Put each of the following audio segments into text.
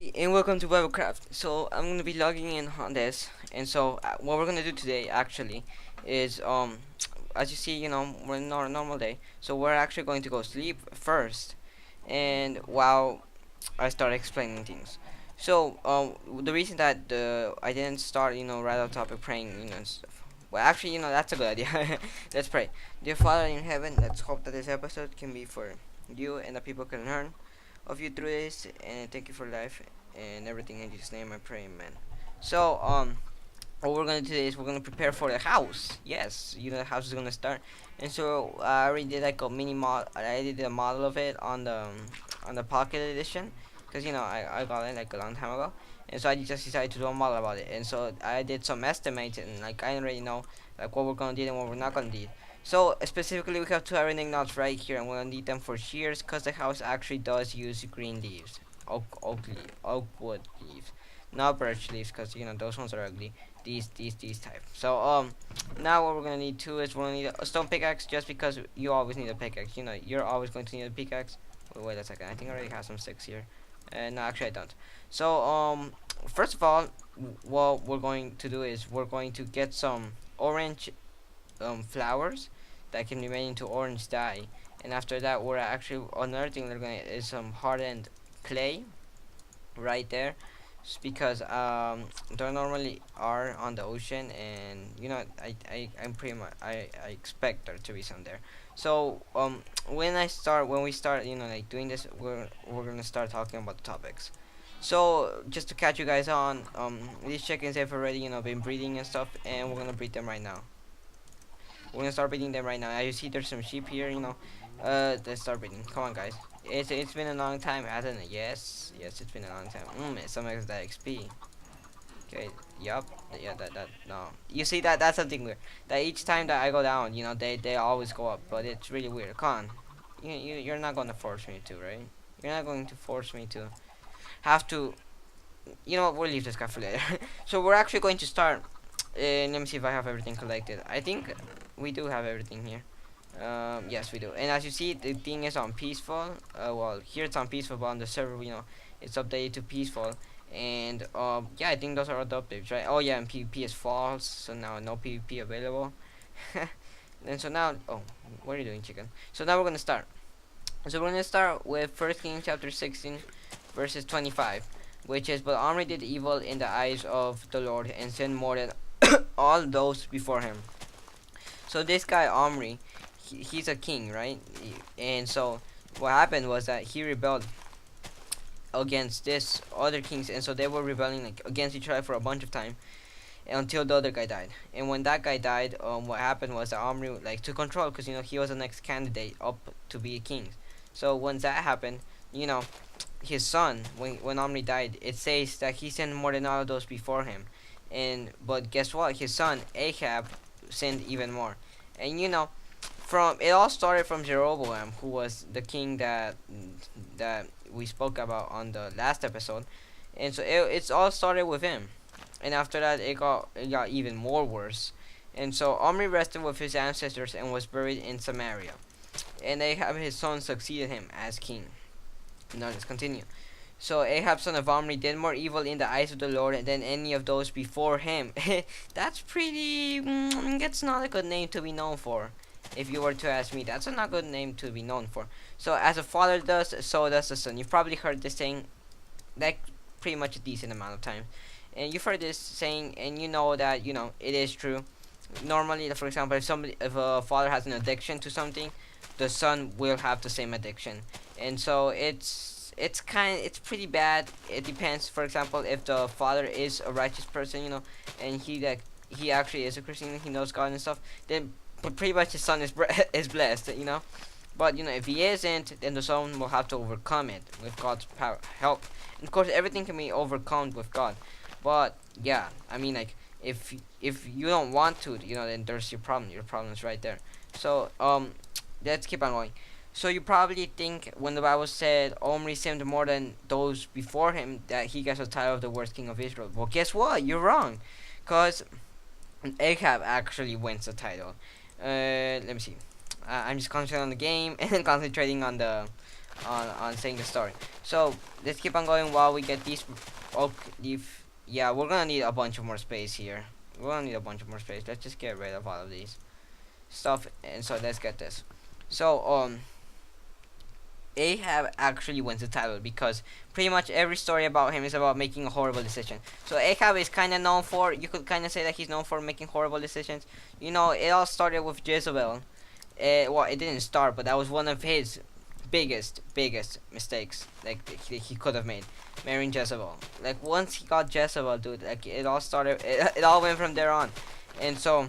And welcome to BibleCraft. So I'm gonna be logging in on this, and so what we're gonna do today actually is as you see, we're in our normal day, so we're actually going to go sleep first, and while I start explaining things. So the reason that I didn't start right off topic praying and stuff. Well, actually, that's a good idea. Let's pray. Dear Father in heaven, let's hope that this episode can be for you and the people can learn of you through this, and thank you for life and everything in Jesus' name I pray, amen. So what we're gonna do is we're gonna prepare for the house. Yes, the house is gonna start. And so I already did like a mini mod. I did a model of it on the pocket edition, because I got it like a long time ago. And so I just decided to do a model about it. And so I did some estimates, and like I already know like what we're gonna do and what we're not gonna do. So specifically, we have two ironing knots right here, and we're gonna need them for shears, cause the house actually does use green leaves, oak wood leaves, not birch leaves, cause those ones are ugly. These type. So now what we're gonna need too is we're gonna need a stone pickaxe, just because you always need a pickaxe. You're always going to need a pickaxe. Wait a second. I think I already have some sticks here. No, actually I don't. So first of all, what we're going to do is we're going to get some orange flowers that can be made into orange dye, and after that we're actually another thing they're gonna is some hardened clay right there, just because they normally are on the ocean, and I'm pretty much I expect there to be some there. So when we start like doing this, we're gonna start talking about the topics. So just to catch you guys on, these chickens have already been breeding and stuff, and we're gonna breed them right now. We're gonna start breeding them right now. As you see, there's some sheep here. Let's start breeding. Come on, guys. It's been a long time, hasn't it? Yes, it's been a long time. Some of that XP. Okay, yup. Yeah, that no. You see that's something weird. That each time that I go down, they always go up, but it's really weird. Come on, you're not gonna force me to, right? You're not going to force me to have to. You know what? We'll leave this guy for later. So we're actually going to start. Let me see if I have everything collected. I think we do have everything here. Yes, we do. And as you see, the thing is on peaceful. Well, here it's on peaceful, but on the server, it's updated to peaceful. And yeah, I think those are all the updates, right? Oh yeah, and PvP is false, so now no PvP available. And so now, oh, what are you doing, chicken? So now we're gonna start. So we're gonna start with First Kings chapter 16, verses 25, which is, "But Omri did evil in the eyes of the Lord and sinned more than all those before him." So this guy Omri, he's a king, right? And so what happened was that he rebelled against this other kings, and so they were rebelling like against each other for a bunch of time until the other guy died. And when that guy died, what happened was that Omri like took control, because he was the next candidate up to be a king. So once that happened, you know, his son, when Omri died, it says that he sinned more than all of those before him. But guess what? His son Ahab sinned even more. And from it all started from Jeroboam, who was the king that we spoke about on the last episode. And so it's all started with him. And after that, it got even more worse. And so Omri rested with his ancestors and was buried in Samaria. And Ahab his son succeeded him as king. Now let's continue. So Ahab son of Omri did more evil in the eyes of the Lord than any of those before him. That's pretty. That's not a good name to be known for. If you were to ask me, that's not a good name to be known for. So as a father does, so does the son. You've probably heard this saying, like pretty much a decent amount of time, and you've heard this saying, and you know that it is true. Normally, for example, if a father has an addiction to something, the son will have the same addiction, and so it's pretty bad. It depends. For example, if the father is a righteous person, and he actually is a Christian, he knows God and stuff, then pretty much his son is is blessed. But if he isn't, then the son will have to overcome it with God's power help. And of course, everything can be overcome with God. But yeah, I mean, like if you don't want to, then there's your problem. Your problem is right there. So let's keep on going. So you probably think when the Bible said Omri sinned more than those before him, that he gets the title of the worst king of Israel. Well, guess what? You're wrong, cause Ahab actually wins the title. Let me see. I'm just concentrating on the game and concentrating on on saying the story. So let's keep on going while we get these oak leaf. Yeah, we're gonna need a bunch of more space here. We're gonna need a bunch of more space. Let's just get rid of all of these stuff, and so let's get this. So Ahab actually wins the title because pretty much every story about him is about making a horrible decision. So Ahab is kind of known for, you could kind of say that he's known for making horrible decisions. You know, it all started with Jezebel. Well, it didn't start, but that was one of his biggest mistakes, like he could have made, marrying Jezebel. Like once he got Jezebel, dude, like it all started, it all went from there on. And so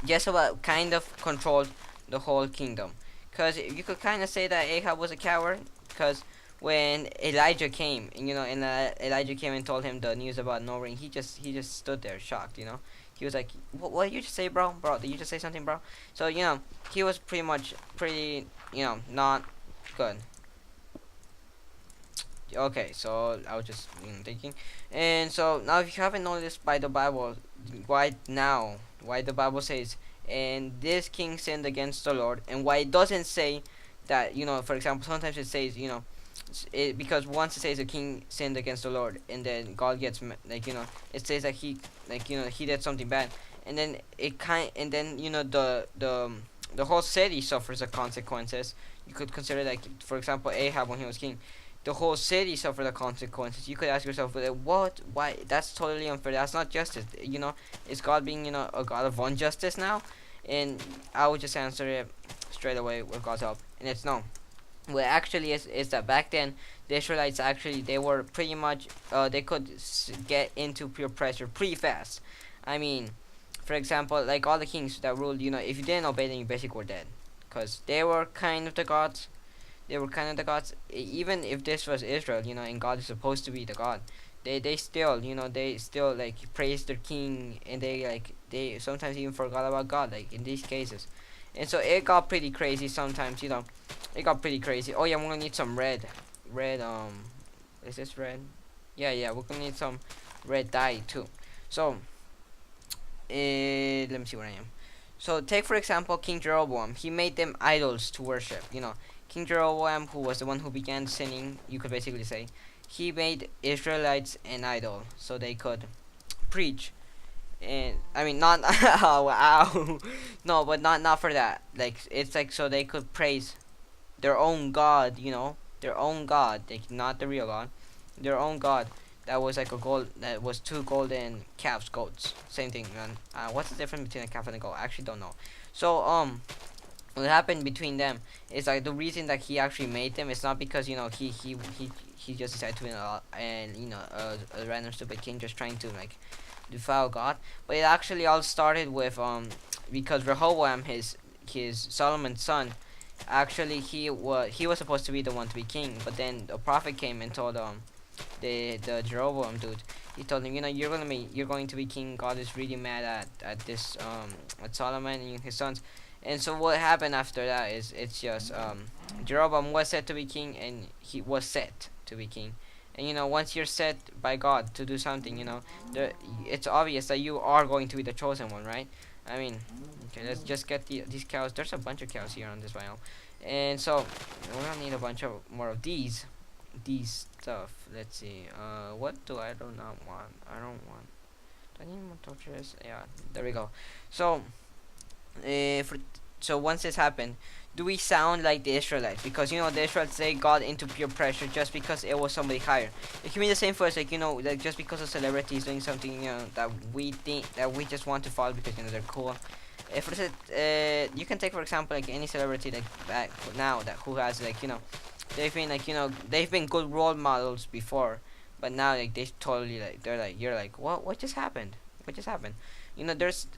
Jezebel kind of controlled the whole kingdom. Because you could kind of say that Ahab was a coward. Because when Elijah came, and Elijah came and told him the news about no rain, he just stood there shocked. He was like, "What did you just say, bro? Bro, did you just say something, bro?" So he was pretty not good. Okay, so I was just thinking, and so now if you haven't noticed by the Bible, why the Bible says, and this king sinned against the Lord, and why it doesn't say that, for example, sometimes it says, because once it says a king sinned against the Lord, and then God gets it says that he did something bad, and then the whole city suffers the consequences. You could consider, like, for example, Ahab when he was king, the whole city suffered the consequences. You could ask yourself, what? Why? That's totally unfair. That's not justice. Is God being, a God of injustice now? And I would just answer it straight away with God's help. And it's no. What actually is that back then, the Israelites actually, they were pretty much, they could get into pure pressure pretty fast. I mean, for example, like all the kings that ruled, if you didn't obey them, you basically were dead. Because they were kind of the gods. Even if this was Israel, and God is supposed to be the God, they still, like praise their king, and they sometimes even forgot about God, like in these cases. And so it got pretty crazy sometimes, it got pretty crazy. Oh yeah, we're gonna need some red, is this red? Yeah, we're gonna need some red dye too. So, let me see where I am. So take for example King Jeroboam. He made them idols to worship. King Jeroboam, who was the one who began sinning, you could basically say, he made Israelites an idol so they could preach. And I mean, not oh, wow, no, but not for that. Like it's like so they could praise their own God, their own God, like not the real God, their own God. That was like that was two golden calves, goats. Same thing, man. What's the difference between a calf and a goat? I actually don't know. So what happened between them is like the reason that he actually made them is not because he just decided to a random stupid king just trying to like defile God, but it actually all started with because Rehoboam, his Solomon's son, actually he was supposed to be the one to be king, but then the prophet came and told the Jeroboam dude, he told him, you're going to be king. God is really mad at this at Solomon and his sons. And so what happened after that is it's just Jeroboam was set to be king, and he was set to be king. And once you're set by God to do something, it's obvious that you are going to be the chosen one, right? I mean, okay, let's just get these cows. There's a bunch of cows here on this biome, and so we're gonna need a bunch of more of these stuff. Let's see. What do I do not want? I don't want. Do I need more torches? Yeah, there we go. So. So once this happened, do we sound like the Israelites? Because the Israelites, they got into pure pressure just because it was somebody higher. It can be the same for us, like like just because a celebrity is doing something that we think that we just want to follow because they're cool. If you can take for example like any celebrity like back now that who has they've been they've been good role models before, but now like they totally they're like you're like what just happened? What just happened? There's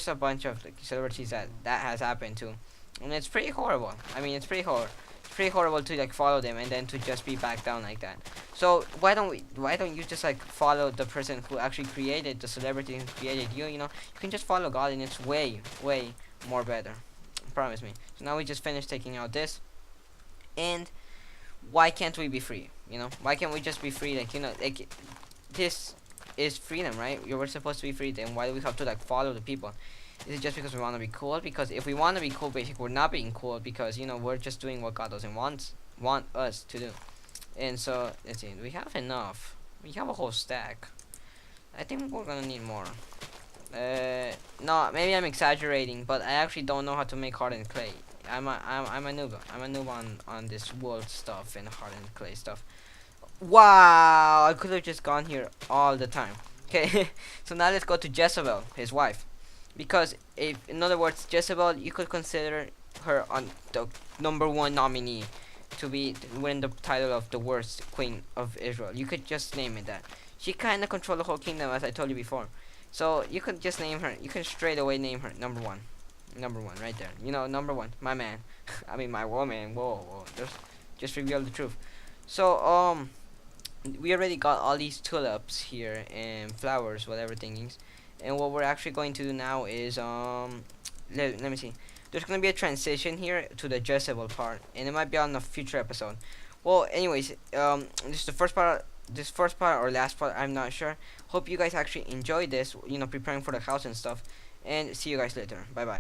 a bunch of celebrities that has happened to, and it's pretty horrible. I mean, it's pretty horrible to follow them and then to just be back down like that. So why don't you just follow the person who actually created the celebrity who created you? You can just follow God, and it's way more better. Promise me. So now we just finished taking out this, and why can't we be free? Why can't we just be free? This is freedom, right? You were supposed to be free, then why do we have to follow the people? Is it just because we want to be cool? Because if we want to be cool, basically we're not being cool because we're just doing what God doesn't want us to do. And so let's see, we have enough. We have a whole stack. I think we're gonna need more. No, maybe I'm exaggerating, but I actually don't know how to make hardened clay. I'm a noob. I'm a noob on this wool stuff and hardened clay stuff. Wow, I could have just gone here all the time. Okay, so now let's go to Jezebel, his wife, because if, in other words, Jezebel, you could consider her on the #1 nominee to win the title of the worst queen of Israel. You could just name it that. She kind of controlled the whole kingdom, as I told you before. So you could just name her. You can straight away name her #1. #1 right there. #1, my man. I mean my woman. Whoa. Just reveal the truth. So we already got all these tulips here and flowers, whatever thingies. And what we're actually going to do now is let me see. There's gonna be a transition here to the Jezebel part, and it might be on a future episode. Well, anyways, this is the first part. This first part or last part, I'm not sure. Hope you guys actually enjoyed this. Preparing for the house and stuff. And see you guys later. Bye bye.